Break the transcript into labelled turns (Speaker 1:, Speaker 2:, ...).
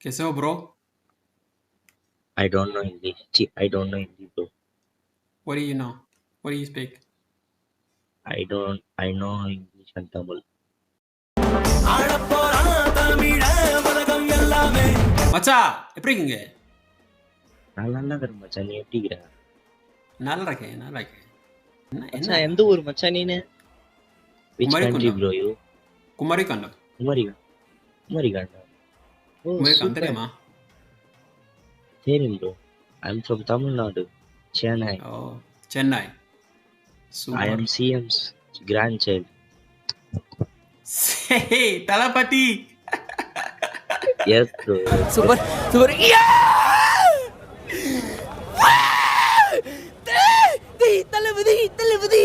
Speaker 1: कैसे हो bro?
Speaker 2: I don't know English. I don't know Hindi, bro.
Speaker 1: What do you know? What do you speak?
Speaker 2: I know English and Tamil.
Speaker 1: மச்சா எப்படி இருக்கீங்க?
Speaker 2: நான் நல்லா இருக்கிறேன் மச்சான். நீ எப்படி இருக்கிற?
Speaker 1: நல்லா இருக்கேன், நல்லா இருக்கேன். என்ன
Speaker 2: மச்சான் எந்த ஊர் மச்சான் நீனு? Which country
Speaker 1: Kumarikandam.
Speaker 2: bro you?
Speaker 1: Kumarikandam.
Speaker 2: குமரிகண்டா. Oh
Speaker 1: Kumarikandam
Speaker 2: super.
Speaker 1: தெரியுமா?
Speaker 2: தெரியும் bro. I'm from Tamil Nadu, Chennai.
Speaker 1: Oh Chennai.
Speaker 2: I
Speaker 1: super.
Speaker 2: am CM's grandchild.
Speaker 1: Hey Thalapathy.
Speaker 2: Yes bro.
Speaker 3: Super super Thalapathy Thalapathy Thalapathy